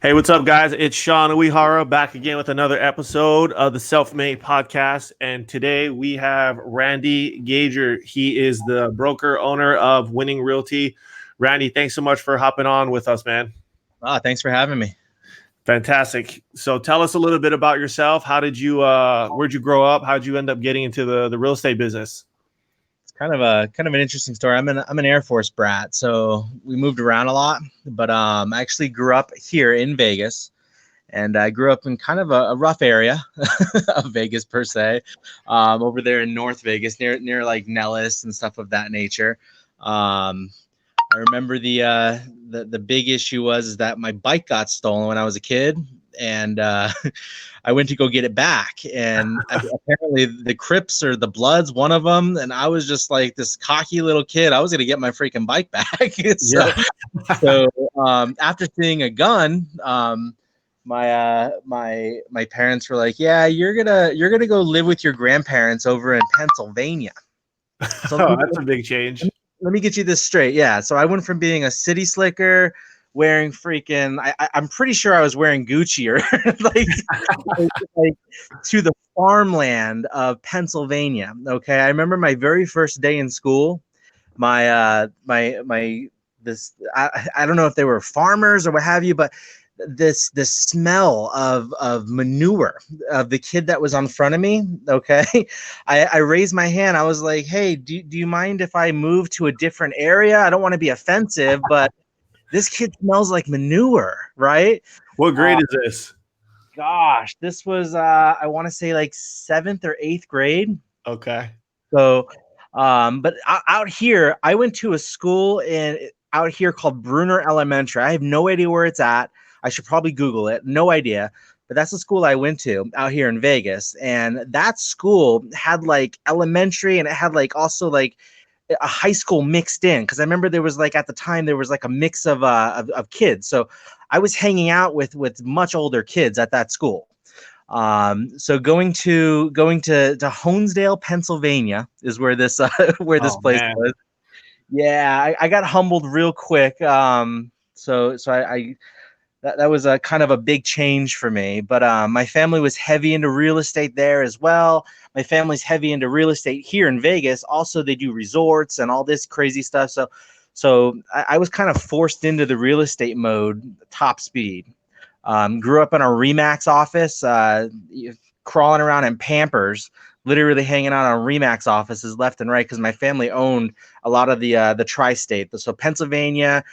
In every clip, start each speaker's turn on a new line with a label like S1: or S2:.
S1: Hey, what's up, guys? It's Sean Uyehara back again with another episode of the Self-Made Podcast. And today we have Randy Gager. He is the broker owner of Winning Realty. Randy, thanks so much for hopping on with us, man.
S2: Thanks for having me.
S1: Fantastic. So tell us a little bit about yourself. How did you, where'd you grow up? How'd you end up getting into the real estate business?
S2: It's kind of an interesting story. I'm an Air Force brat, so we moved around a lot. But I actually grew up here in Vegas, and I grew up in kind of a rough area of Vegas per se, over there in North Vegas, near like Nellis and stuff of that nature. I remember the big issue was that my bike got stolen when I was a kid, and I went to go get it back, and apparently the Crips or the Bloods, one of them, and I was just like this cocky little kid. I was gonna get my freaking bike back. So after seeing a gun, my parents were like, "Yeah, you're gonna go live with your grandparents over in Pennsylvania." So
S1: That's a big change.
S2: Let me get you this straight. Yeah. So I went from being a city slicker, wearing freaking, I'm pretty sure I was wearing Gucci or like to the farmland of Pennsylvania. Okay. I remember my very first day in school. I don't know if they were farmers or what have you, but this smell of manure of the kid that was on front of me. Okay. I raised my hand. I was like, "Hey, do you mind if I move to a different area? I don't want to be offensive, but this kid smells like manure." Right.
S1: What grade is this?
S2: Gosh, this was I want to say like 7th or 8th grade.
S1: Okay.
S2: So but out here, I went to a school out here called Bruner Elementary. I have no idea where it's at. I should probably Google it. No idea. But that's the school I went to out here in Vegas. And that school had like elementary, and it had like also like a high school mixed in. Cause I remember there was like at the time there was like a mix of kids. So I was hanging out with much older kids at that school. So going to Honesdale, Pennsylvania is where this this place was. Yeah, I got humbled real quick. So that was a kind of a big change for me. But my family was heavy into real estate there as well. My family's heavy into real estate here in Vegas. Also, they do resorts and all this crazy stuff. So I was kind of forced into the real estate mode, top speed. Grew up in a Remax office, crawling around in Pampers, literally hanging out on Remax offices left and right because my family owned a lot of the tri-state. So Pennsylvania,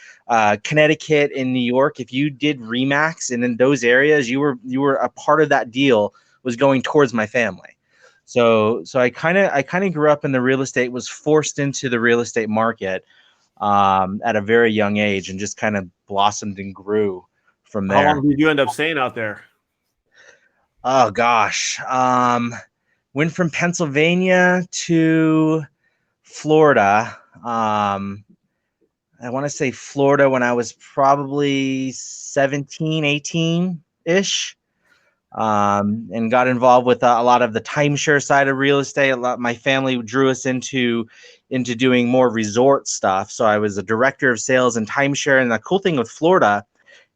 S2: Connecticut, and New York. If you did Remax and in those areas, you were a part of that deal was going towards my family. So I kind of grew up in the real estate, was forced into the real estate market at a very young age, and just kind of blossomed and grew from there.
S1: How long did you end up staying out there?
S2: Oh gosh. Went from Pennsylvania to Florida. I want to say Florida when I was probably 17, 18-ish. And got involved with a lot of the timeshare side of real estate. My family drew us into doing more resort stuff. So I was a director of sales and timeshare. And the cool thing with Florida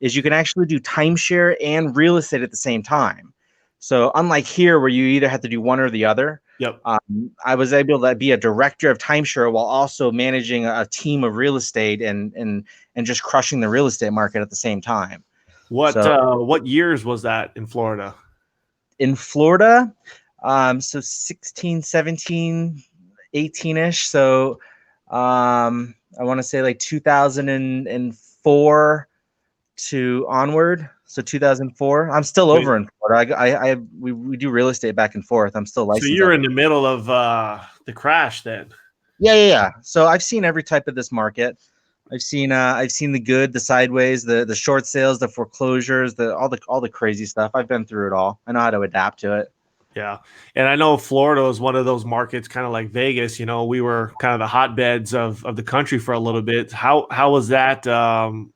S2: is you can actually do timeshare and real estate at the same time. So unlike here where you either have to do one or the other,
S1: yep.
S2: I was able to be a director of timeshare while also managing a team of real estate and just crushing the real estate market at the same time.
S1: What years was that in Florida?
S2: In Florida, so 16, 17, 18-ish. So I want to say like 2004 to onward. So 2004. I'm still over in Florida. We do real estate back and forth. I'm still licensed.
S1: So you're in the middle of the crash then.
S2: Yeah. So I've seen every type of this market. I've seen the good, the sideways, the short sales, the foreclosures, all the crazy stuff. I've been through it all. I know how to adapt to it.
S1: Yeah. And I know Florida is one of those markets, kind of like Vegas. You know, we were kind of the hotbeds of the country for a little bit. How was that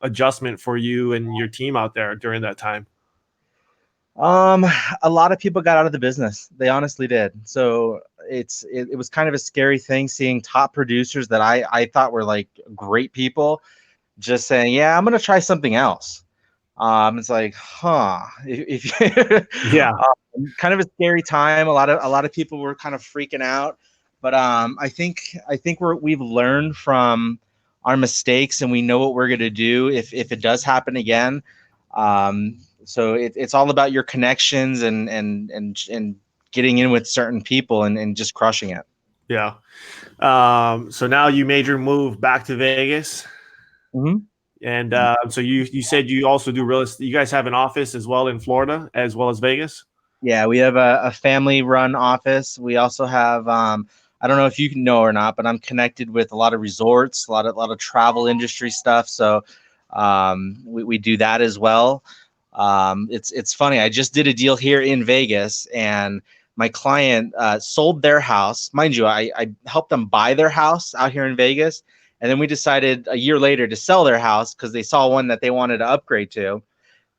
S1: adjustment for you and your team out there during that time?
S2: A lot of people got out of the business. They honestly did. So it was kind of a scary thing seeing top producers that I thought were like great people just saying, yeah, I'm going to try something else. It's like, if
S1: Yeah.
S2: kind of a scary time. A lot of people were kind of freaking out, but I think we've learned from our mistakes and we know what we're gonna do if it does happen again. So it's all about your connections and getting in with certain people and just crushing it.
S1: Yeah. So now you made your move back to Vegas.
S2: Mm-hmm.
S1: And so you said you also do real estate. You guys have an office as well in Florida as well as Vegas?
S2: Yeah, we have a family-run office. We also have I don't know if you know or not, but I'm connected with a lot of resorts, a lot of travel industry stuff. So we do that as well. It's funny. I just did a deal here in Vegas, and my client sold their house. Mind you, I helped them buy their house out here in Vegas, and then we decided a year later to sell their house because they saw one that they wanted to upgrade to,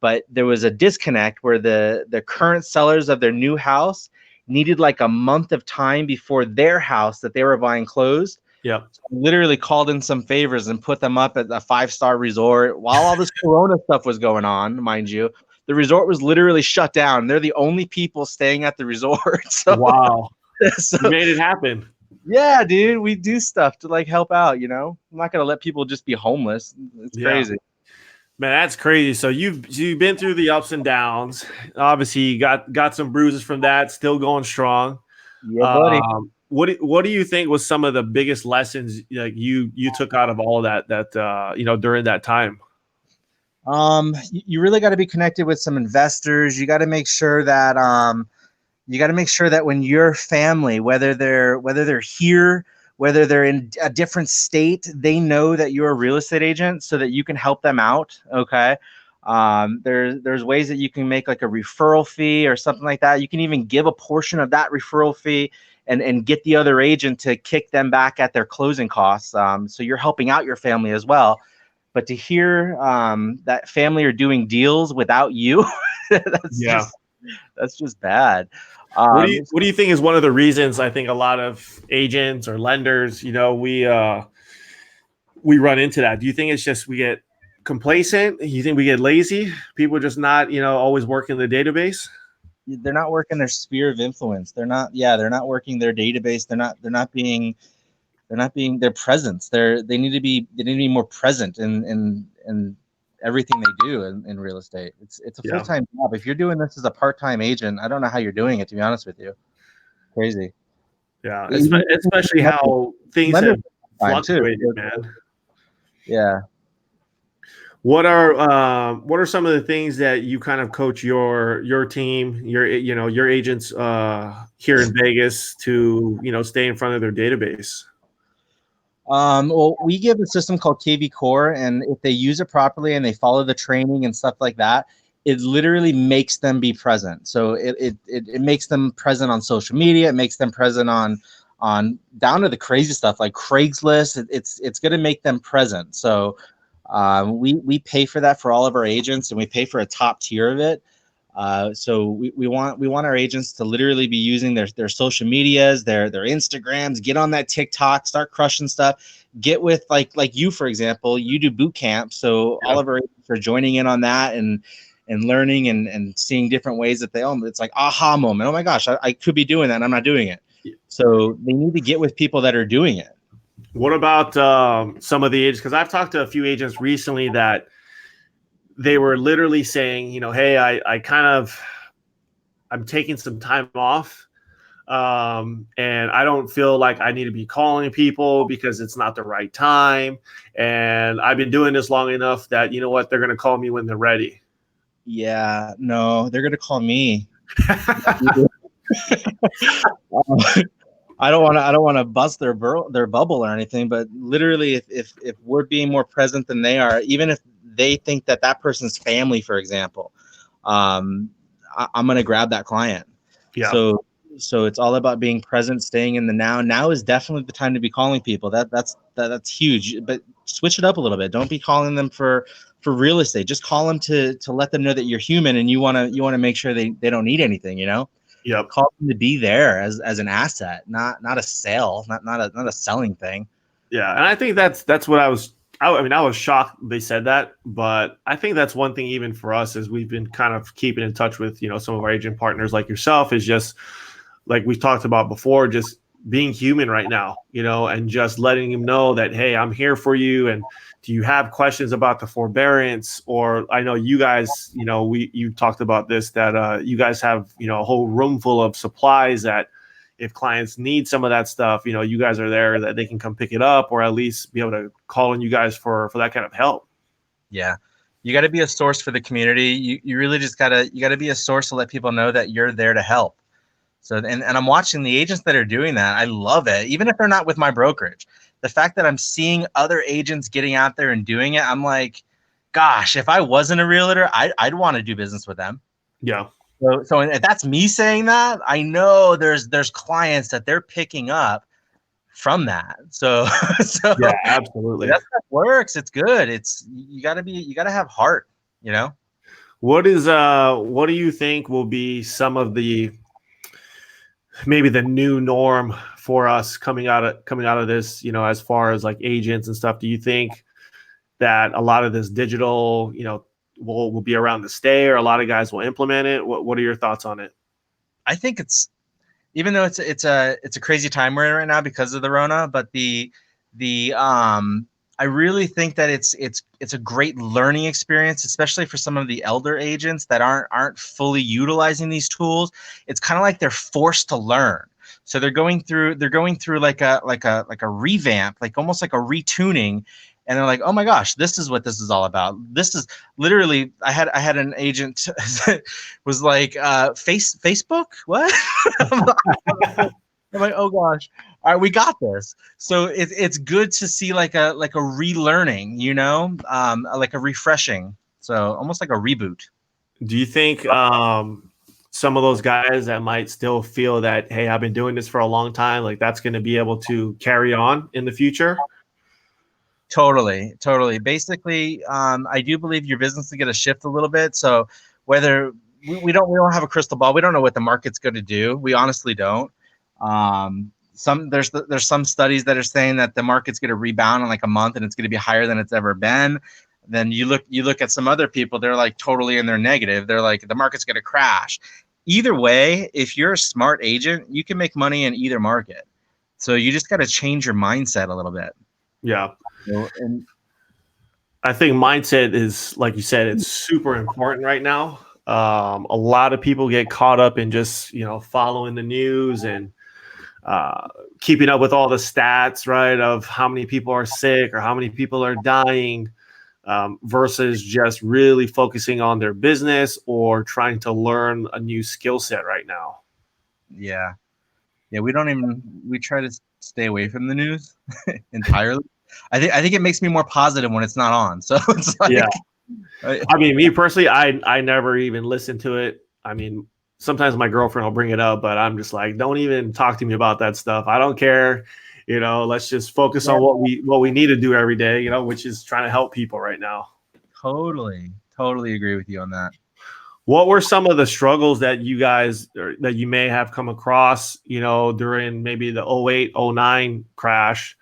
S2: but there was a disconnect where the current sellers of their new house needed like a month of time before their house that they were buying closed.
S1: Yep.
S2: So I literally called in some favors and put them up at a 5-star resort while all this corona stuff was going on, mind you. The resort was literally shut down. They're the only people staying at the resort. So,
S1: Wow.
S2: so
S1: You made it happen.
S2: yeah, dude, we do stuff to like help out, I'm not gonna let people just be homeless. It's
S1: Yeah.
S2: crazy.
S1: Man, that's crazy. So you've been through the ups and downs. Obviously, you got some bruises from that. Still going strong.
S2: Yeah, buddy.
S1: What do you think was some of the biggest lessons like you took out of all of that during that time?
S2: You really got to be connected with some investors. You got to make sure that when your family, whether they're here, whether they're in a different state, they know that you're a real estate agent so that you can help them out. Okay. There's ways that you can make like a referral fee or something like that. You can even give a portion of that referral fee and get the other agent to kick them back at their closing costs. So you're helping out your family as well. But to hear that family are doing deals without you, that's
S1: Yeah.
S2: just that's just bad.
S1: What do you think is one of the reasons I think a lot of agents or lenders, we run into that? Do you think it's just we get complacent? You think we get lazy? People just not, always working the database?
S2: They're not working their sphere of influence. They're not working their database. They're not being their presence. They need to be more present in everything they do in real estate. It's a
S1: Yeah.
S2: full-time job. If you're doing this as a part-time agent, I don't know how you're doing it, to be honest with you. Crazy.
S1: Yeah.
S2: Even
S1: Especially how things
S2: lenders
S1: have
S2: time too.
S1: fluctuated, man.
S2: Yeah.
S1: What are some of the things that you kind of coach your team, your agents here in Vegas to, stay in front of their database?
S2: Well, we give a system called KV Core, and if they use it properly and they follow the training and stuff like that, it literally makes them be present. So it makes them present on social media. It makes them present on down to the crazy stuff like Craigslist. It's going to make them present. So we pay for that for all of our agents, and we pay for a top tier of it. So we want our agents to literally be using their social medias, their Instagrams, get on that TikTok, start crushing stuff. Get with like you, for example, you do boot camp. So
S1: Yeah.
S2: all of our agents are joining in on that and learning and seeing different ways that it's like aha moment. Oh my gosh, I could be doing that and I'm not doing it. So they need to get with people that are doing it.
S1: What about some of the agents? Because I've talked to a few agents recently that they were literally saying, hey, I'm taking some time off. And I don't feel like I need to be calling people because it's not the right time. And I've been doing this long enough that, you know what, they're going to call me when they're ready.
S2: Yeah, no, they're gonna call me. I don't want to bust their bubble or anything, but literally, if we're being more present than they are, even if they think that person's family, for example, I'm gonna grab that client.
S1: Yeah.
S2: So it's all about being present, staying in the now. Now is definitely the time to be calling people. That's huge. But switch it up a little bit. Don't be calling them for real estate. Just call them to let them know that you're human and you wanna make sure they don't need anything.
S1: Yep.
S2: Call them to be there as an asset, not a sale, not a selling thing.
S1: Yeah. And I think that's what I was I mean, I was shocked they said that, but I think that's one thing even for us is we've been kind of keeping in touch with, some of our agent partners like yourself is just like we've talked about before, just being human right now, and just letting them know that, hey, I'm here for you. And do you have questions about the forbearance? Or I know you guys, you talked about this, that you guys have, a whole room full of supplies that if clients need some of that stuff, you guys are there that they can come pick it up or at least be able to call on you guys for that kind of help.
S2: Yeah. You got to be a source for the community. You really just you got to be a source to let people know that you're there to help. So, and I'm watching the agents that are doing that. I love it. Even if they're not with my brokerage, the fact that I'm seeing other agents getting out there and doing it, I'm like, gosh, if I wasn't a realtor, I'd want to do business with them.
S1: Yeah.
S2: So if that's me saying that, I know there's clients that they're picking up from that. So
S1: Yeah, absolutely.
S2: That stuff works. It's good. You gotta have heart,
S1: What do you think will be some of the maybe the new norm for us coming out of this, as far as like agents and stuff? Do you think that a lot of this digital, will be around to stay, or a lot of guys will implement it? What are your thoughts on it?
S2: I think even though it's a crazy time we're in right now because of the Rona, but the I really think that it's a great learning experience, especially for some of the elder agents that aren't fully utilizing these tools. It's kind of like they're forced to learn. So they're going through like a revamp, like almost like a retuning, and they're like, oh my gosh, this is what this is all about. This is literally, I had an agent was like, Facebook, what? I'm like, oh gosh, all right, we got this. So it's good to see like a relearning, like a refreshing. So almost like a reboot.
S1: Do you think some of those guys that might still feel that, hey, I've been doing this for a long time, like that's going to be able to carry on in the future?
S2: Totally. Basically, I do believe your business is going to shift a little bit. So whether we don't have a crystal ball, we don't know what the market's going to do. We honestly don't. There's some studies that are saying that the market's going to rebound in like a month and it's going to be higher than it's ever been. Then you look at some other people, they're like totally in their negative. They're like, the market's going to crash. Either way, if you're a smart agent, you can make money in either market. So you just got to change your mindset a little bit.
S1: Yeah. And I think mindset is, like you said, it's super important right now. A lot of people get caught up in just, following the news and keeping up with all the stats, right, of how many people are sick or how many people are dying, versus just really focusing on their business or trying to learn a new skill set right now.
S2: Yeah. We try to stay away from the news entirely. I think it makes me more positive when it's not on. So it's like,
S1: yeah. I mean, me personally, I never even listen to it. I mean, sometimes my girlfriend will bring it up, but I'm just like, don't even talk to me about that stuff. I don't care. Let's just focus on what we need to do every day, which is trying to help people right now.
S2: Totally agree with you on that.
S1: What were some of the struggles that you guys, or that you may have come across, during maybe the 08, 09 crash,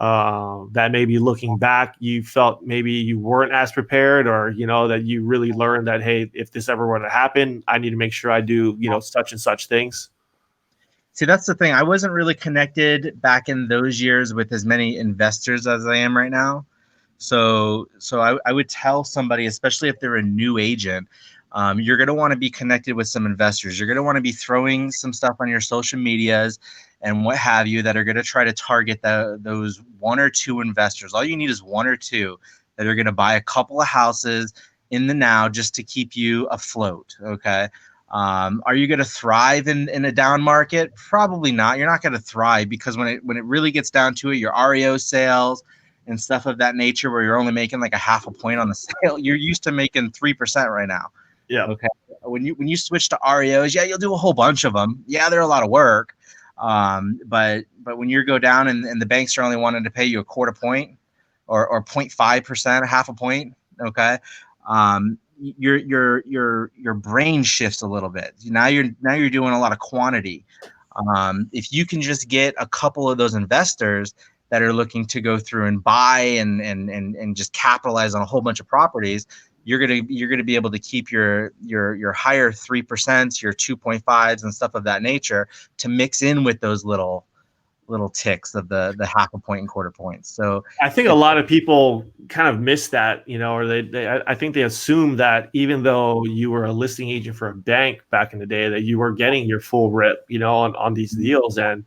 S1: that maybe looking back, you felt maybe you weren't as prepared, or, that you really learned that, hey, if this ever were to happen, I need to make sure I do, such and such things?
S2: See, that's the thing. I wasn't really connected back in those years with as many investors as I am right now. So I would tell somebody, especially if they're a new agent, you're going to want to be connected with some investors. You're going to want to be throwing some stuff on your social medias and what have you that are going to try to target those one or two investors. All you need is one or two that are going to buy a couple of houses in the now just to keep you afloat. Okay. Are you going to thrive in a down market? Probably not. You're not going to thrive because when it really gets down to it, your REO sales and stuff of that nature, where you're only making like a half a point on the sale, you're used to making 3% right now.
S1: Yeah.
S2: Okay. When you switch to REOs, yeah, you'll do a whole bunch of them. Yeah, they're a lot of work. But when you go down and the banks are only wanting to pay you a quarter point or 0.5%, half a point, okay, your brain shifts a little bit. Now you're doing a lot of quantity. If you can just get a couple of those investors that are looking to go through and buy and just capitalize on a whole bunch of properties, you're gonna be able to keep your higher 3%, your 2.5s and stuff of that nature to mix in with those little ticks of the half a point and quarter points. So
S1: I think a lot of people kind of miss that, or I think they assume that even though you were a listing agent for a bank back in the day, that you were getting your full rip, on these deals. And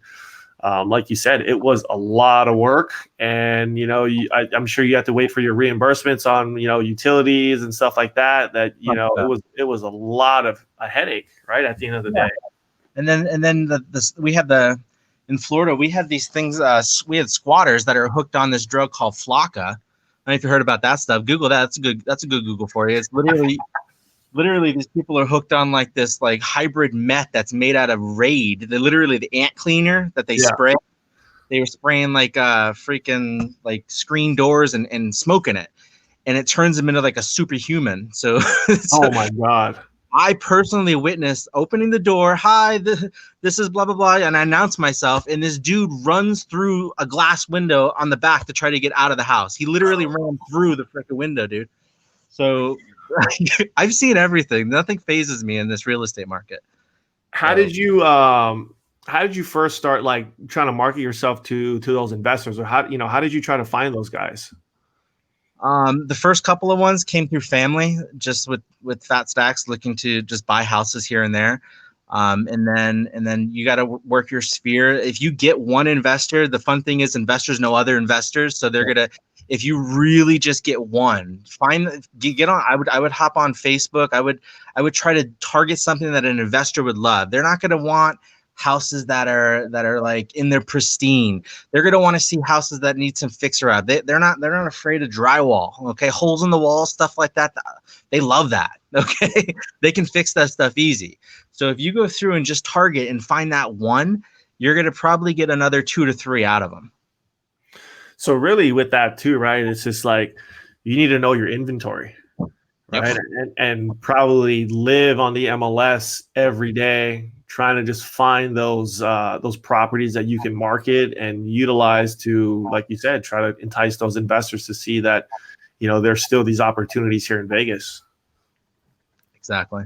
S1: like you said, it was a lot of work, and I'm sure you have to wait for your reimbursements on utilities and stuff like that. It was a lot of a headache, right, at the end of the day.
S2: And then we have in Florida, we have these things. We had squatters that are hooked on this drug called Flocka. I don't know if you heard about that stuff. Google that. That's a good Google for you. It's literally these people are hooked on like this like hybrid meth that's made out of Raid. Literally the ant cleaner that they spray. They were spraying like freaking like screen doors and smoking it, and it turns them into like a superhuman. So,
S1: oh my God.
S2: I personally witnessed opening the door. Hi, this is blah, blah, blah. And I announced myself. And this dude runs through a glass window on the back to try to get out of the house. He literally ran through the freaking window, dude. So I've seen everything. Nothing phases me in this real estate market.
S1: How did you first start like trying to market yourself to those investors, or how did you try to find those guys?
S2: The first couple of ones came through family, just with fat stacks looking to just buy houses here and there. And then you got to work your sphere. If you get one investor, the fun thing is investors know other investors. So they're going to, if you really just get one, get on, I would hop on Facebook. I would try to target something that an investor would love. They're not going to want houses that are like in their pristine. They're going to want to see houses that need some fixer out. They're not afraid of drywall. Okay. Holes in the wall, stuff like that. They love that. Okay. They can fix that stuff easy. So if you go through and just target and find that one, you're going to probably get another 2 to 3 out of them.
S1: So really with that too, right? It's just like, you need to know your inventory, right? Yep. And probably live on the MLS every day, trying to just find those properties that you can market and utilize to, like you said, try to entice those investors to see that, there's still these opportunities here in Vegas.
S2: Exactly.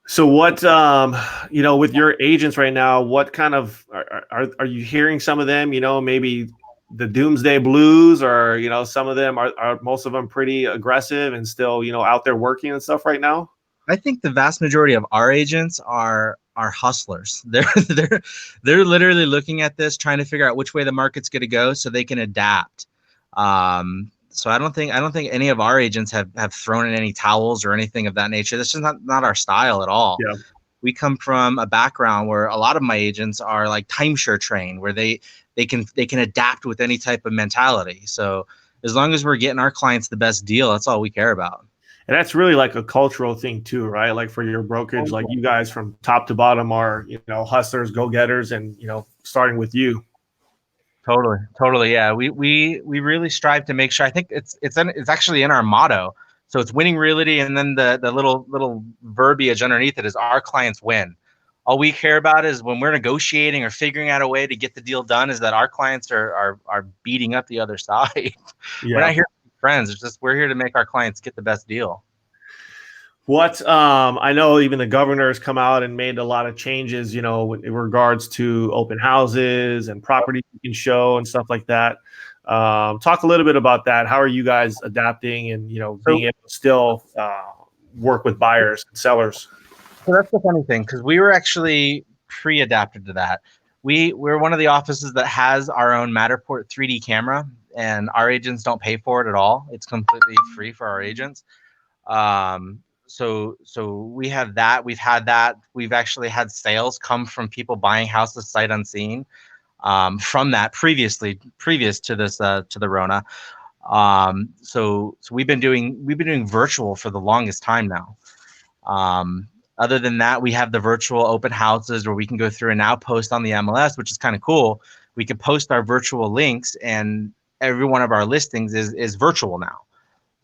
S1: So what, with your agents right now, what kind of, are you hearing some of them, maybe the doomsday blues, or, some of them are most of them pretty aggressive and still, out there working and stuff right now?
S2: I think the vast majority of our agents are hustlers. They're literally looking at this, trying to figure out which way the market's going to go so they can adapt. So I don't think any of our agents have thrown in any towels or anything of that nature. This is not our style at all.
S1: Yeah.
S2: We come from a background where a lot of my agents are like timeshare trained, where they can adapt with any type of mentality. So as long as we're getting our clients the best deal, that's all we care about.
S1: And that's really like a cultural thing too, right? Like for your brokerage, like you guys from top to bottom are, hustlers, go-getters, and, starting with you.
S2: Totally. Yeah. We really strive to make sure, I think it's actually in our motto. So it's winning realty. And then the little verbiage underneath it is our clients win. All we care about is when we're negotiating or figuring out a way to get the deal done, is that our clients are beating up the other side. Yeah. We're not here to be friends. It's just, we're here to make our clients get the best deal.
S1: What I know even the governor has come out and made a lot of changes, in regards to open houses and properties you can show and stuff like that. Talk a little bit about that. How are you guys adapting and, being able to still work with buyers and sellers?
S2: So that's the funny thing, because we were actually pre-adapted to that. We're one of the offices that has our own Matterport 3D camera, and our agents don't pay for it at all. It's completely free for our agents. So we have that. We've had that. We've actually had sales come from people buying houses sight unseen, from that previous to this to the Rona. So we've been doing virtual for the longest time now. Other than that, we have the virtual open houses where we can go through and now post on the MLS, which is kind of cool. We can post our virtual links, and every one of our listings is virtual now.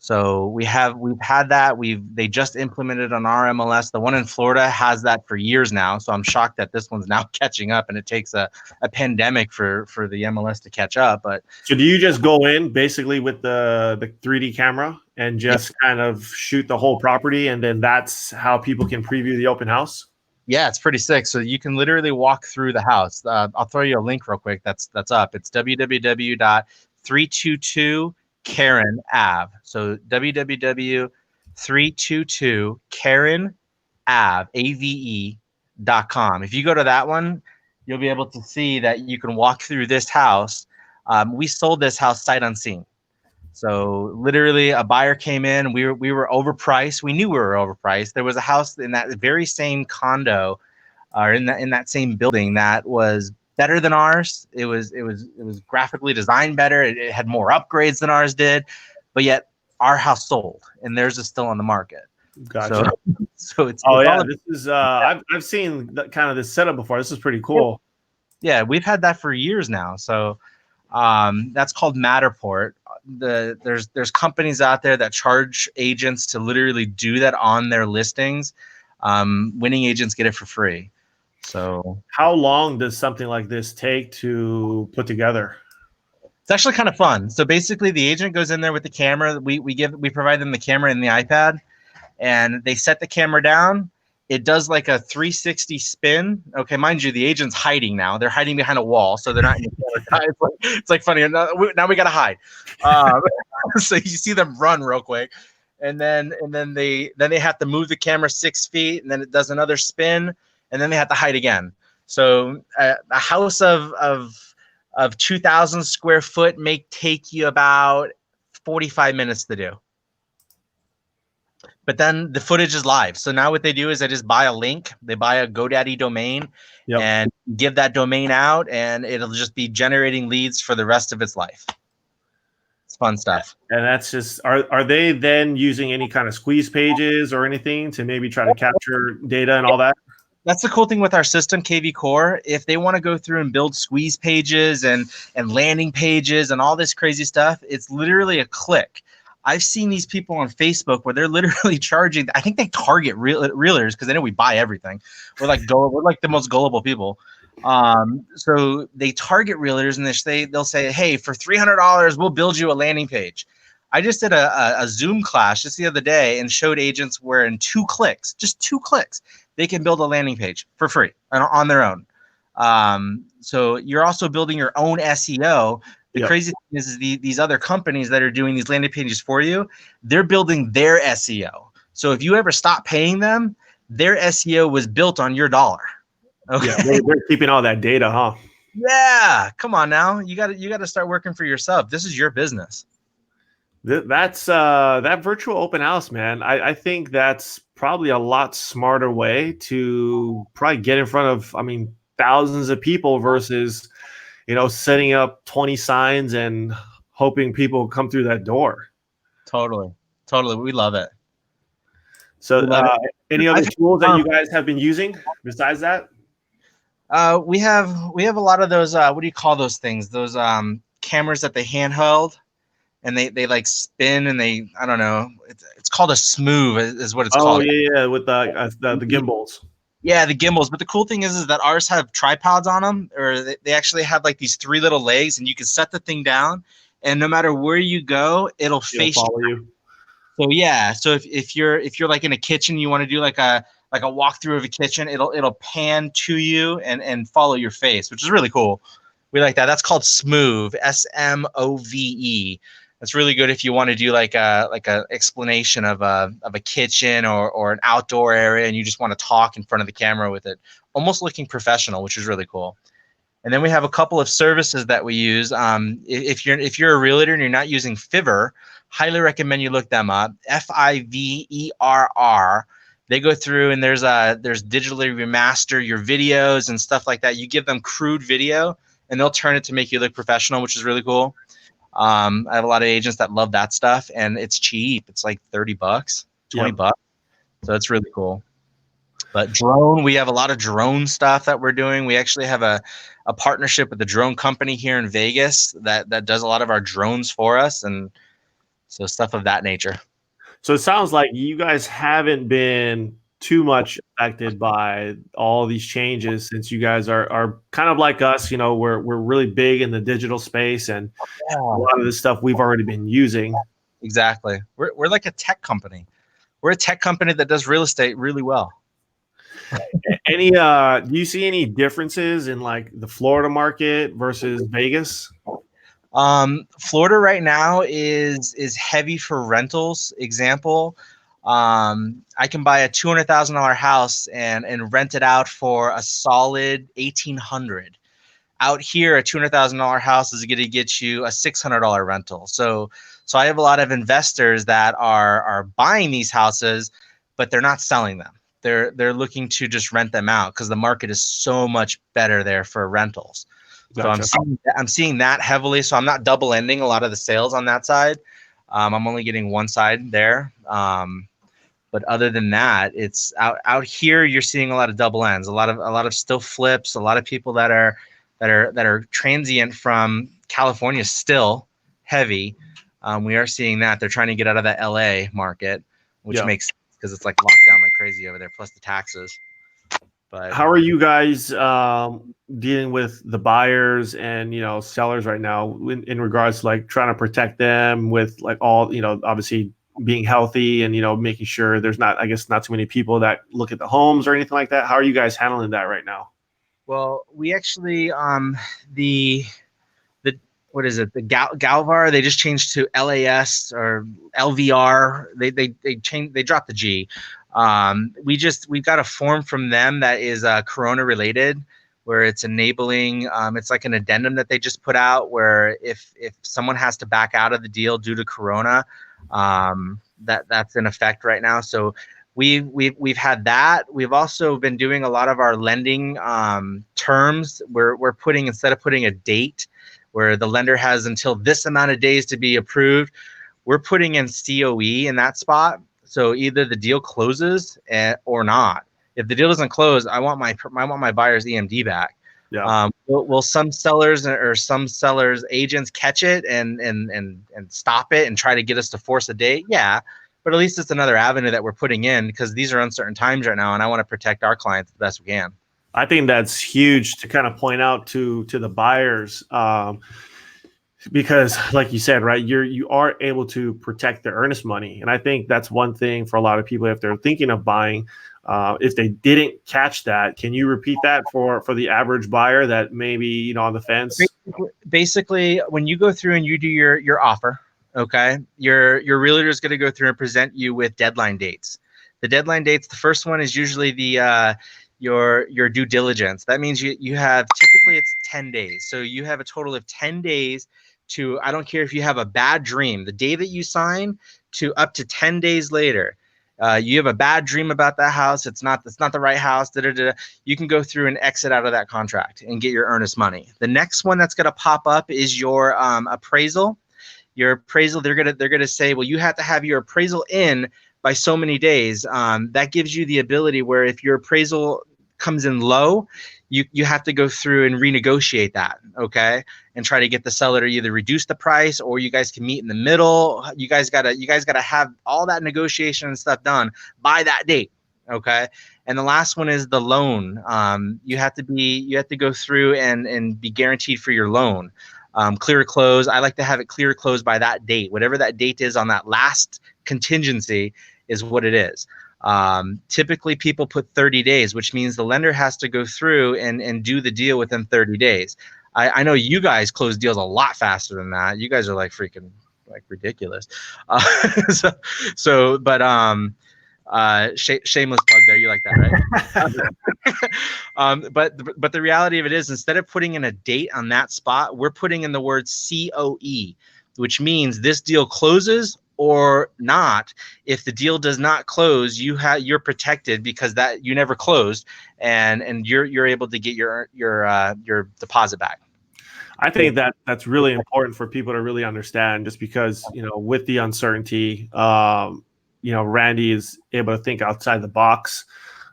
S2: So we've had that. They just implemented on our MLS. The one in Florida has that for years now. So I'm shocked that this one's now catching up, and it takes a pandemic for the MLS to catch up. But
S1: So do you just go in basically with the 3D camera and just kind of shoot the whole property, and then that's how people can preview the open house?
S2: yeah, it's pretty sick. So you can literally walk through the house. I'll throw you a link real quick. That's up. It's www.322 Karen Ave. So www.322 Karen Ave AVE.com. If you go to that one, you'll be able to see that you can walk through this house. We sold this house sight unseen. So literally a buyer came in, we were overpriced. We knew we were overpriced. There was a house in that very same condo or in that same building that was better than ours. It was graphically designed better. It had more upgrades than ours did, but yet our house sold and theirs is still on the market.
S1: Gotcha.
S2: So it's
S1: this is I've seen kind of this setup before. This is pretty cool.
S2: Yeah, we've had that for years now. So that's called Matterport. There's companies out there that charge agents to literally do that on their listings. Winning agents get it for free. So
S1: how long does something like this take to put together?
S2: It's actually kind of fun. So basically the agent goes in there with the camera. We provide them the camera and the iPad, and they set the camera down. It does like a 360 spin. Okay, mind you, the agent's hiding now. They're hiding behind a wall, so they're not in the camera. It's like funny. Now we got to hide. So you see them run real quick, and then they have to move the camera 6 feet, and then it does another spin, and then they have to hide again. So a house of 2,000 square foot may take you about 45 minutes to do. But then the footage is live. So now what they do is they just buy a link. They buy a GoDaddy domain and give that domain out, and it'll just be generating leads for the rest of its life. It's fun stuff.
S1: And that's just, are they then using any kind of squeeze pages or anything to maybe try to capture data and all that?
S2: That's the cool thing with our system, KV Core. If they want to go through and build squeeze pages and landing pages and all this crazy stuff, it's literally a click. I've seen these people on Facebook where they're literally charging. I think they target realtors because they know we buy everything. We're like the most gullible people. So they target realtors and they'll say, "Hey, for $300, we'll build you a landing page." I just did a Zoom class just the other day and showed agents where in 2 clicks, just 2 clicks, they can build a landing page for free on their own. So you're also building your own SEO. The crazy thing is these other companies that are doing these landing pages for you, they're building their SEO. So if you ever stop paying them, their SEO was built on your dollar. Okay.
S1: Yeah, they're keeping all that data, huh?
S2: Yeah, come on now. You got to start working for yourself. This is your business.
S1: That's that virtual open house, man. I think that's probably a lot smarter way to probably get in front of, thousands of people versus, setting up 20 signs and hoping people come through that door.
S2: Totally. We love it.
S1: So any other tools that you guys have been using besides that?
S2: We have a lot of those, what do you call those things? Those cameras that they handheld and they like spin and I don't know. It's called a smooth is what it's called.
S1: Oh yeah, with the gimbals.
S2: Yeah, the gimbals. But the cool thing is that ours have tripods on them, or they actually have like these 3 little legs, and you can set the thing down, and no matter where you go, it'll follow you. So yeah, so if you're like in a kitchen, you want to do like a walkthrough of a kitchen, it'll pan to you and follow your face, which is really cool. We like that. That's called Smove, SMOVE. That's really good if you want to do like a explanation of a kitchen or an outdoor area, and you just want to talk in front of the camera with it, almost looking professional, which is really cool. And then we have a couple of services that we use. If you're a realtor and you're not using Fiverr, highly recommend you look them up. FIVERR. They go through and there's digitally remaster your videos and stuff like that. You give them crude video and they'll turn it to make you look professional, which is really cool. I have a lot of agents that love that stuff, and it's cheap. It's like $30, $20. So it's really cool. But drone, we have a lot of drone stuff that we're doing. We actually have a partnership with a drone company here in Vegas that does a lot of our drones for us, and So stuff of that nature.
S1: So it sounds like you guys haven't been too much affected by all these changes since you guys are kind of like us, we're really big in the digital space and a
S2: Yeah,
S1: lot of this stuff we've already been using.
S2: exactly. We're like a tech company. We're a tech company that does real estate really well.
S1: Any do you see any differences in like the Florida market versus Vegas?
S2: Florida right now is heavy for rentals. Example, I can buy a $200,000 house and rent it out for a solid 1,800. Out here, a $200,000 house is going to get you a $600 rental. So I have a lot of investors that are buying these houses, but they're not selling them. They're looking to just rent them out because the market is so much better there for rentals. So
S1: Gotcha.
S2: I'm seeing that heavily. So I'm not double ending a lot of the sales on that side. I'm only getting one side there. But other than that, it's out here. You're seeing a lot of double ends, a lot of still flips, a lot of people that are transient from California still heavy. We are seeing that they're trying to get out of the LA market, which
S1: Yeah.
S2: makes sense because it's like locked down like crazy over there, plus the taxes. But
S1: How are you guys dealing with the buyers and sellers right now in regards to like trying to protect them with like all obviously being healthy and making sure there's not, I guess, not too many people that look at the homes or anything like that? How are you guys handling that right now?
S2: well, we actually the the what is it? The Galvar, they just changed to LAS or LVR. They changed, they dropped the G. We've got a form from them that is Corona related, where it's enabling. It's like an addendum that they just put out where if someone has to back out of the deal due to Corona, that's in effect right now. So we've had that. We've also been doing a lot of our lending terms. We're putting, instead of putting a date where the lender has until this amount of days to be approved, we're putting in COE in that spot. So either the deal closes or not. If the deal doesn't close, I want my buyer's EMD back.
S1: Yeah.
S2: Will some sellers or some sellers agents catch it and stop it and try to get us to force a date? Yeah, but at least it's another avenue that we're putting in because these are uncertain times right now, and I want to protect our clients the best we can.
S1: I think that's huge to kind of point out to the buyers, because, like you said, right, you are able to protect their earnest money, and I think that's one thing for a lot of people if they're thinking of buying. If they didn't catch that, can you repeat that for the average buyer that maybe on the fence?
S2: Basically, when you go through and you do your offer, okay, your realtor is going to go through and present you with deadline dates. The deadline dates, the first one is usually the your due diligence. That means you have, typically it's 10 days. So you have a total of 10 days to, I don't care if you have a bad dream, the day that you sign to up to 10 days later. You have a bad dream about that house. It's not the right house. You can go through and exit out of that contract and get your earnest money. The next one that's going to pop up is your appraisal. Your appraisal, they're gonna say, well, you have to have your appraisal in by so many days. That gives you the ability where if your appraisal comes in low, you have to go through and renegotiate that, okay, and try to get the seller to either reduce the price or you guys can meet in the middle. You guys gotta have all that negotiation and stuff done by that date, okay. And the last one is the loan. You have to go through and be guaranteed for your loan. Clear close. I like to have it clear close by that date. Whatever that date is on that last contingency is what it is. Typically people put 30 days, which means the lender has to go through and do the deal within 30 days. I know you guys close deals a lot faster than that. You guys are like freaking like ridiculous. Shameless plug there. You like that, right? But the reality of it is, instead of putting in a date on that spot, we're putting in the word COE, which means this deal closes or not. If the deal does not close, you're protected because that you never closed, and you're able to get your deposit back.
S1: I think that's really important for people to really understand, just because with the uncertainty, Randy is able to think outside the box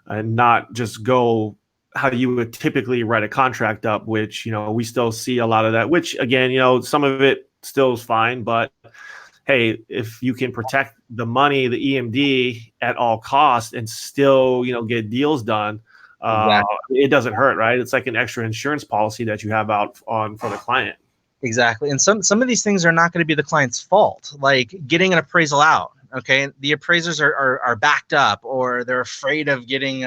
S1: and not just go how you would typically write a contract up, which we still see a lot of that. Which again, some of it still is fine, but hey, if you can protect the money, the EMD at all costs and still, get deals done,
S2: Exactly.
S1: it doesn't hurt, right? It's like an extra insurance policy that you have out on for the client.
S2: Exactly. And some of these things are not going to be the client's fault, like getting an appraisal out. Okay. The appraisers are backed up, or they're afraid of getting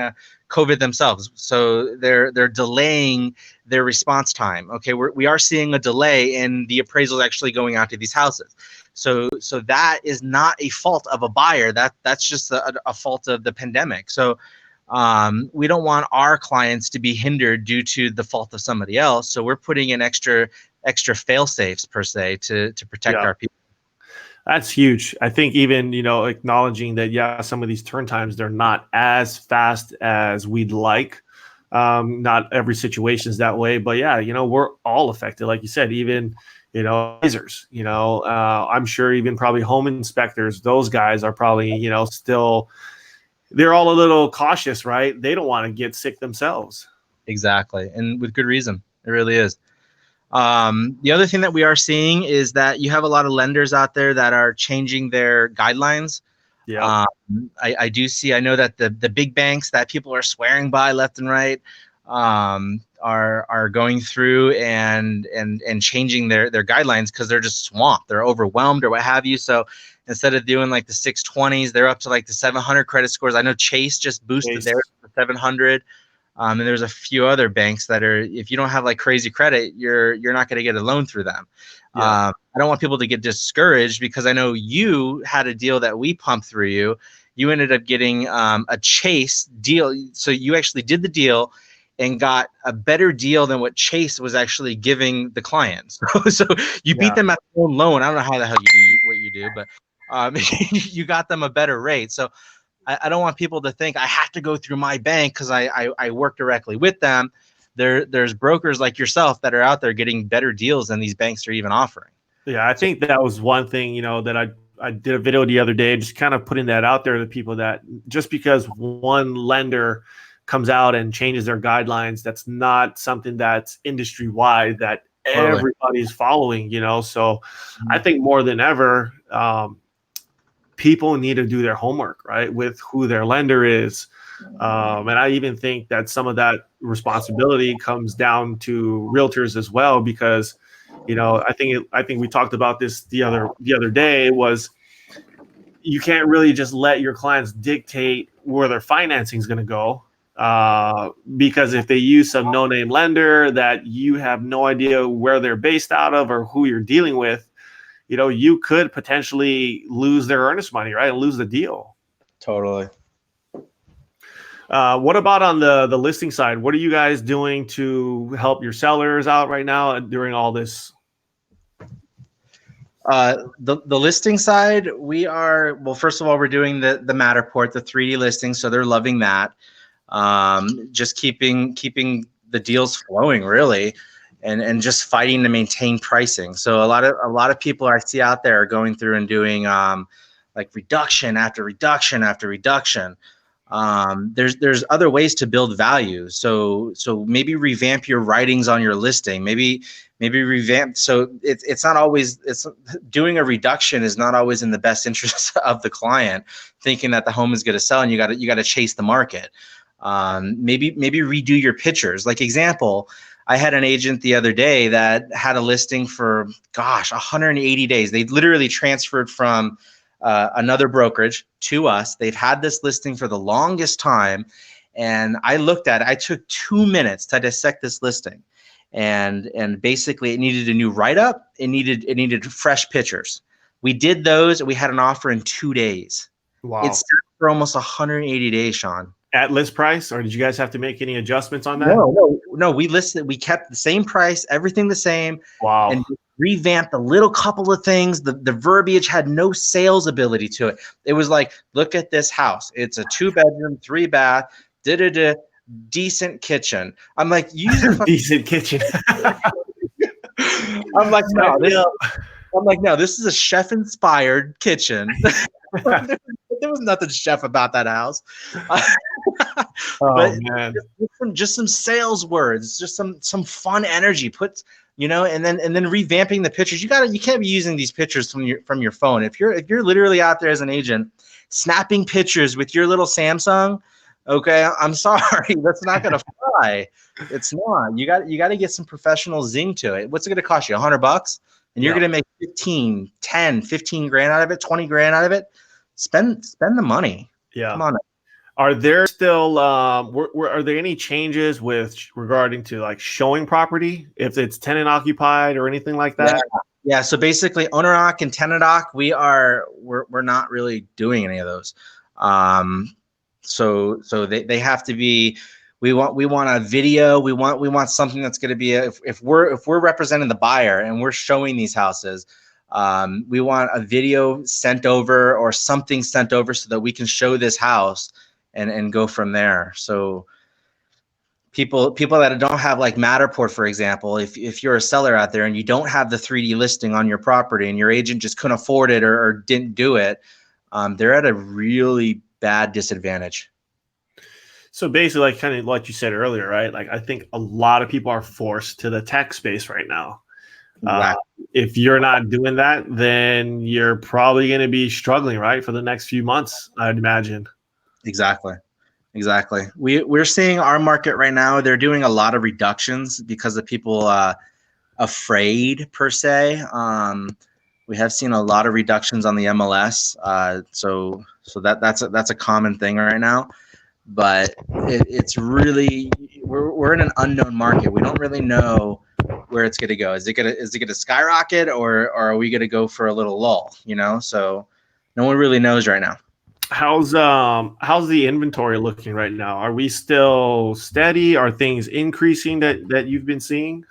S2: COVID themselves. So they're delaying their response time. Okay. We are seeing a delay in the appraisals actually going out to these houses. So that is not a fault of a buyer. That's just a fault of the pandemic. So we don't want our clients to be hindered due to the fault of somebody else. So we're putting in extra fail safes per se to protect
S1: Yeah.
S2: our people.
S1: That's huge. I think even, acknowledging that, yeah, some of these turn times, they're not as fast as we'd like. Not every situation is that way, but yeah, we're all affected. Like you said, even, appraisers, I'm sure even probably home inspectors, those guys are probably, still, they're all a little cautious, right? They don't want to get sick themselves.
S2: Exactly. And with good reason. It really is. The other thing that we are seeing is that you have a lot of lenders out there that are changing their guidelines.
S1: Yeah.
S2: I do see, I know that the big banks that people are swearing by left and right are going through and changing their guidelines because they're just swamped. They're overwhelmed or what have you. So instead of doing like the 620s, they're up to like the 700 credit scores. I know Chase just boosted theirs to 700. And there's a few other banks that are, if you don't have like crazy credit, you're not going to get a loan through them.
S1: Yeah.
S2: I don't want people to get discouraged because I know you had a deal that we pumped through you. You ended up getting a Chase deal. So you actually did the deal and got a better deal than what Chase was actually giving the clients. So you beat them at their own loan. I don't know how the hell you do what you do, but you got them a better rate. So I don't want people to think I have to go through my bank because I work directly with them. There's brokers like yourself that are out there getting better deals than these banks are even offering.
S1: Yeah, I think that was one thing, that I did a video the other day, just kind of putting that out there to people, that just because one lender comes out and changes their guidelines, that's not something that's industry wide that everybody's following, So I think more than ever, people need to do their homework, right, with who their lender is. And I even think that some of that responsibility comes down to realtors as well, because, I think we talked about this the other day, was you can't really just let your clients dictate where their financing is going to go. Because if they use some no-name lender that you have no idea where they're based out of or who you're dealing with, you could potentially lose their earnest money, right? And lose the deal.
S2: Totally.
S1: What about on the listing side? What are you guys doing to help your sellers out right now during all this?
S2: The listing side, well, first of all, we're doing the Matterport, the 3D listing. So they're loving that. Just keeping the deals flowing really, and just fighting to maintain pricing. So a lot of people I see out there are going through and doing like reduction after reduction after reduction. There's other ways to build value. So maybe revamp your writings on your listing. Maybe revamp. So it's not always, doing a reduction is not always in the best interest of the client, thinking that the home is going to sell and you got to chase the market. Maybe redo your pictures. Like example, I had an agent the other day that had a listing for 180 days. They literally transferred from another brokerage to us. They've had this listing for the longest time. And I looked at it. I took 2 minutes to dissect this listing. And basically it needed a new write-up. It needed fresh pictures. We did those. And we had an offer in 2 days.
S1: Wow.
S2: It's for almost 180 days, Sean.
S1: At list price, or did you guys have to make any adjustments on that?
S2: No. We kept the same price, everything the same.
S1: Wow.
S2: And revamped a little couple of things. The verbiage had no sales ability to it. It was like, look at this house. It's a 2-bedroom, 3-bath, decent kitchen. I'm like, use a
S1: decent kitchen.
S2: I'm like, no, this is a chef-inspired kitchen. There was nothing chef about that house. But
S1: man,
S2: just some sales words, just some fun energy. and then revamping the pictures. You can't be using these pictures from your phone. If you're literally out there as an agent snapping pictures with your little Samsung, okay, I'm sorry, that's not gonna fly. It's not. You got to get some professional zing to it. What's it gonna cost you? $100? And you're gonna make 15, 10, 15 grand out of it, 20 grand out of it. Spend the money.
S1: Yeah.
S2: Come on.
S1: Are there still are there any changes with regarding to like showing property if it's tenant occupied or anything like that?
S2: Yeah. So basically, owner occ and tenant occ, we're not really doing any of those. So they have to be. We want a video. We want something that's going to be if we're representing the buyer and we're showing these houses. We want a video sent over or something sent over so that we can show this house and go from there. So people that don't have like Matterport, for example, if you're a seller out there and you don't have the 3D listing on your property and your agent just couldn't afford it or didn't do it, they're at a really bad disadvantage.
S1: So basically, like kind of like you said earlier, right? Like I think a lot of people are forced to the tech space right now.
S2: Exactly.
S1: If you're not doing that, then you're probably going to be struggling, right, for the next few months, I'd imagine.
S2: Exactly. We're seeing our market right now. They're doing a lot of reductions because of people afraid per se. We have seen a lot of reductions on the MLS. So that's a common thing right now. But it's really we're in an unknown market. We don't really know where it's going to go. Is it going to skyrocket or are we going to go for a little lull? So no one really knows right now.
S1: How's the inventory looking right now? Are we still steady? Are things increasing that you've been seeing?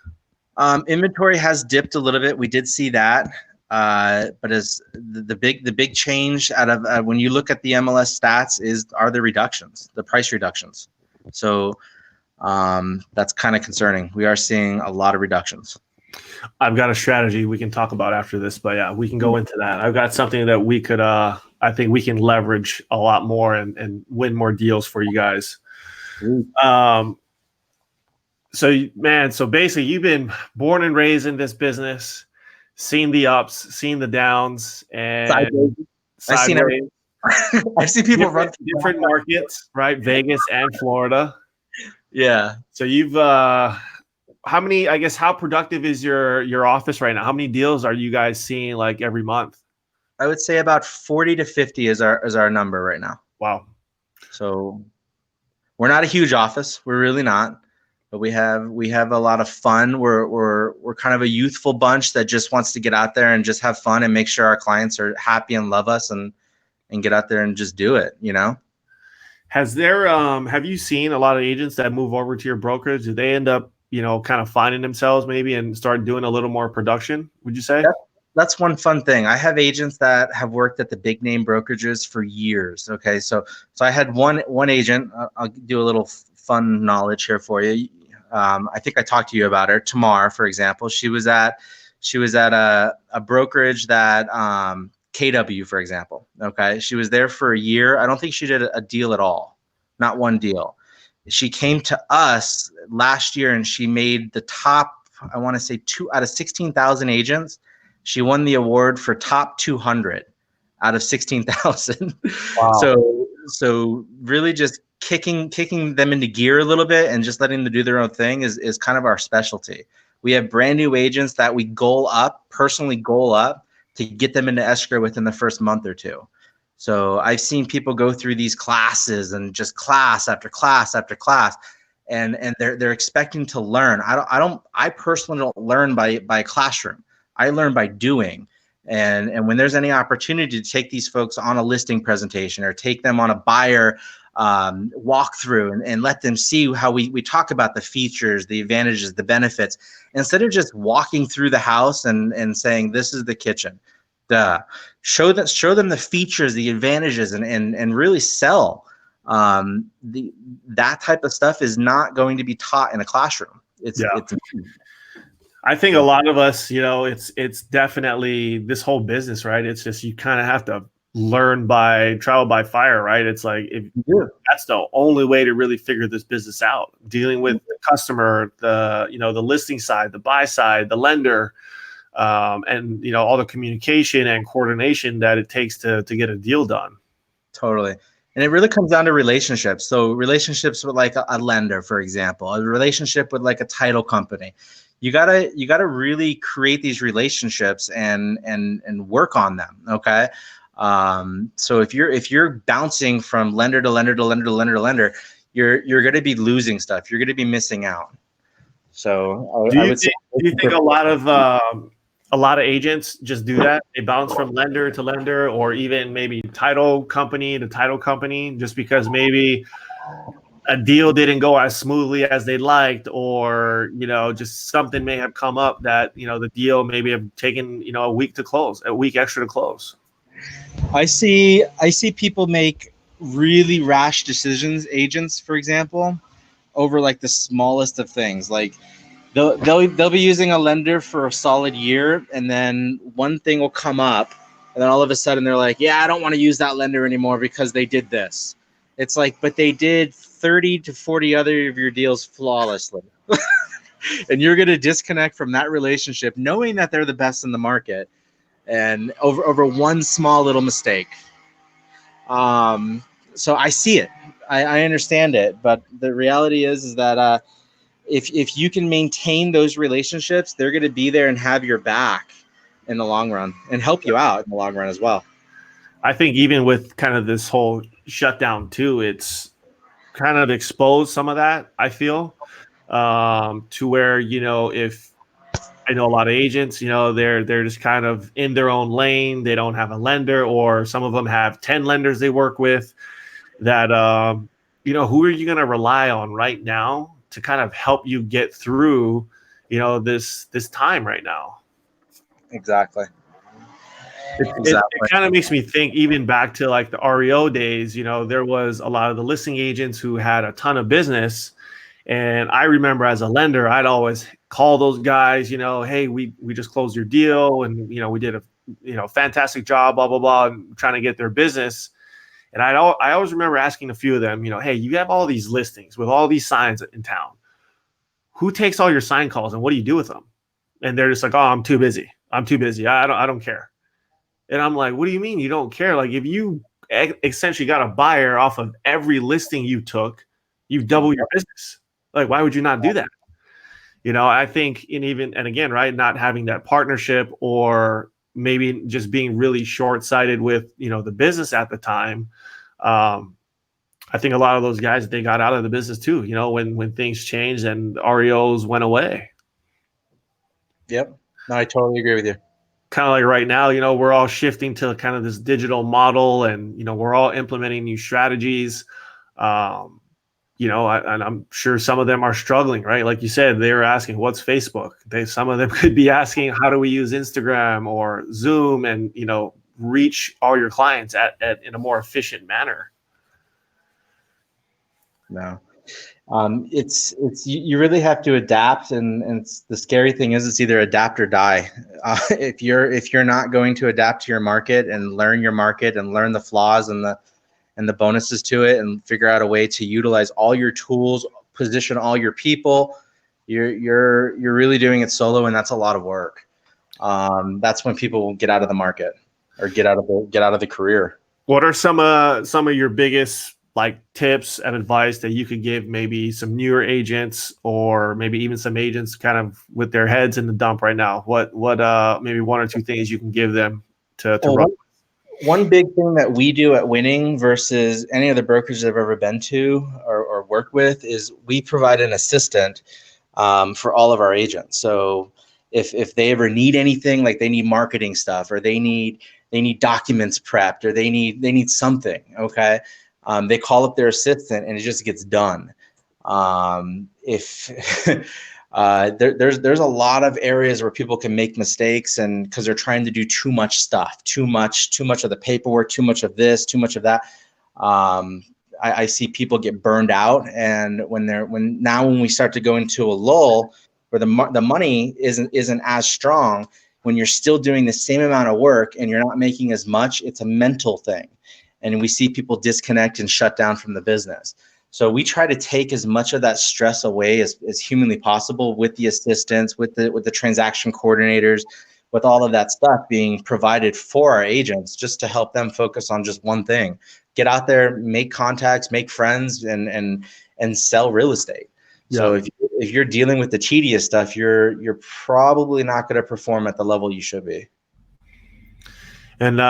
S2: Inventory has dipped a little bit. We did see that. But as the big change out of when you look at the MLS stats are the reductions, the price reductions. So that's kind of concerning. We are seeing a lot of reductions.
S1: I've got a strategy we can talk about after this, but yeah, we can go into that. I've got something that we could, I think we can leverage a lot more and win more deals for you guys. So basically you've been born and raised in this business, seen the ups, seen the downs, and
S2: I've seen everything. I've seen people run
S1: different markets, right? Vegas and Florida.
S2: Yeah.
S1: So you've how productive is your office right now? How many deals are you guys seeing like every month?
S2: I would say about 40 to 50 is our number right now.
S1: Wow.
S2: So we're not a huge office. We're really not. But we have a lot of fun. We're kind of a youthful bunch that just wants to get out there and just have fun and make sure our clients are happy and love us and get out there and just do it,
S1: Has there have you seen a lot of agents that move over to your brokerage? Do they end up, kind of finding themselves maybe and start doing a little more production, would you say?
S2: That's one fun thing. I have agents that have worked at the big name brokerages for years. Okay. So I had one agent, I'll do a little fun knowledge here for you. I think I talked to you about her, Tamar, for example. She was at a brokerage that KW, for example. Okay. She was there for a year. I don't think she did a deal at all. Not one deal. She came to us last year and she made the top, I want to say 2 out of 16,000 agents. She won the award for top 200 out of 16,000. Wow. So really just kicking them into gear a little bit and just letting them do their own thing is kind of our specialty. We have brand new agents that we personally goal up to get them into escrow within the first month or two. So I've seen people go through these classes and just class after class after class, and they're expecting to learn. I personally don't learn by classroom. I learn by doing. And when there's any opportunity to take these folks on a listing presentation or take them on a buyer walkthrough and let them see how we talk about the features, the advantages, the benefits, instead of just walking through the house and saying, this is the kitchen. Show them the features, the advantages, and really sell. That type of stuff is not going to be taught in a classroom.
S1: I think a lot of us, it's definitely this whole business, right? It's just you kind of have to learn by trial by fire, right? It's like if that's the only way to really figure this business out, dealing with the customer, the the listing side, the buy side, the lender, and all the communication and coordination that it takes to get a deal done.
S2: Totally. And it really comes down to relationships. So relationships with like a lender, for example, a relationship with like a title company. You gotta really create these relationships and work on them. Okay. So if you're bouncing from lender to lender to lender to lender to lender, you're gonna be losing stuff. You're gonna be missing out. So I would say,
S1: do you think a lot of agents just do that? They bounce from lender to lender, or even maybe title company to title company, just because maybe a deal didn't go as smoothly as they liked, or just something may have come up that the deal maybe have taken a week to close, a week extra to close.
S2: I see people make really rash decisions, agents, for example, over like the smallest of things. Like they'll be using a lender for a solid year, and then one thing will come up, and then all of a sudden they're like, yeah, I don't want to use that lender anymore because they did this. It's like, but they did 30 to 40 other of your deals flawlessly. And you're going to disconnect from that relationship knowing that they're the best in the market, and over one small little mistake. So I see it. I understand it, but the reality is that if you can maintain those relationships, they're going to be there and have your back in the long run and help you out in the long run as well.
S1: I think even with kind of this whole shutdown too, it's kind of exposed some of that, I feel, to where, if I know a lot of agents, they're just kind of in their own lane. They don't have a lender, or some of them have 10 lenders they work with that, who are you going to rely on right now to kind of help you get through, this time right now?
S2: Exactly.
S1: It kind of makes me think even back to like the REO days. There was a lot of the listing agents who had a ton of business, and I remember as a lender, I'd always call those guys, hey, we just closed your deal, and we did a fantastic job, blah blah blah, and trying to get their business. And I always remember asking a few of them, hey, you have all these listings with all these signs in town. Who takes all your sign calls, and what do you do with them? And they're just like, oh, I'm too busy. I don't care. And I'm like, what do you mean you don't care? Like, if you essentially got a buyer off of every listing you took, you've doubled your business. Like, why would you not do that? I think and again, right, not having that partnership, or maybe just being really short-sighted with, the business at the time. I think a lot of those guys, they got out of the business too, when things changed and REOs went away.
S2: Yep. No, I totally agree with you.
S1: Kind of like right now, we're all shifting to kind of this digital model, and, we're all implementing new strategies. And I'm sure some of them are struggling, right? Like you said, they're asking, what's Facebook? Some of them could be asking, how do we use Instagram or Zoom and, reach all your clients in a more efficient manner?
S2: No. It's you really have to adapt, and the scary thing is it's either adapt or die. If you're not going to adapt to your market and learn your market and learn the flaws and the bonuses to it, and figure out a way to utilize all your tools, position all your people, you're really doing it solo, and that's a lot of work. That's when people will get out of the market or get out of the career.
S1: What are some of your biggest like tips and advice that you could give maybe some newer agents, or maybe even some agents kind of with their heads in the dump right now? What maybe one or two things you can give them to run?
S2: One big thing that we do at Winning versus any other brokers I've ever been to or worked with is we provide an assistant for all of our agents. So if they ever need anything, like they need marketing stuff, or they need documents prepped, or they need something, okay, they call up their assistant and it just gets done. If there's a lot of areas where people can make mistakes, and because they're trying to do too much stuff, too much of the paperwork, too much of this, too much of that. I see people get burned out, and when we start to go into a lull where the money isn't as strong, when you're still doing the same amount of work and you're not making as much, it's a mental thing. And we see people disconnect and shut down from the business. So we try to take as much of that stress away as humanly possible with the assistants, with the transaction coordinators, with all of that stuff being provided for our agents, just to help them focus on just one thing. Get out there, make contacts, make friends, and sell real estate. So if you're dealing with the tedious stuff, you're probably not going to perform at the level you should be.
S1: And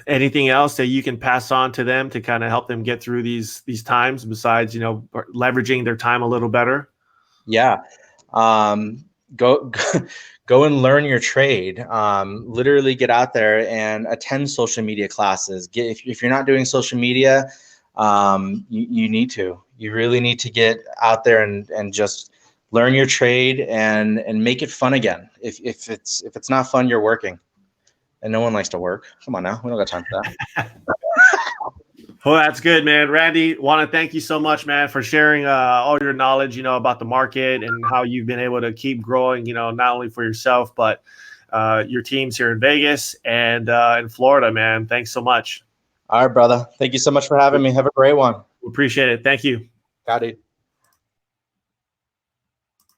S1: anything else that you can pass on to them to kind of help them get through these times, besides, you know, leveraging their time a little better?
S2: Yeah. Go go and learn your trade. Literally get out there and attend social media classes. If you're not doing social media, you need to. You really need to get out there and just learn your trade and make it fun again. If it's not fun, you're working. And no one likes to work. Come on now. We don't got time for that.
S1: Well, that's good, man. Randy, want to thank you so much, man, for sharing all your knowledge, you know, about the market and how you've been able to keep growing, you know, not only for yourself, but your teams here in Vegas and in Florida, man. Thanks so much.
S2: All right, brother. Thank you so much for having me. Have a great one.
S1: We appreciate it. Thank you.
S2: Got it.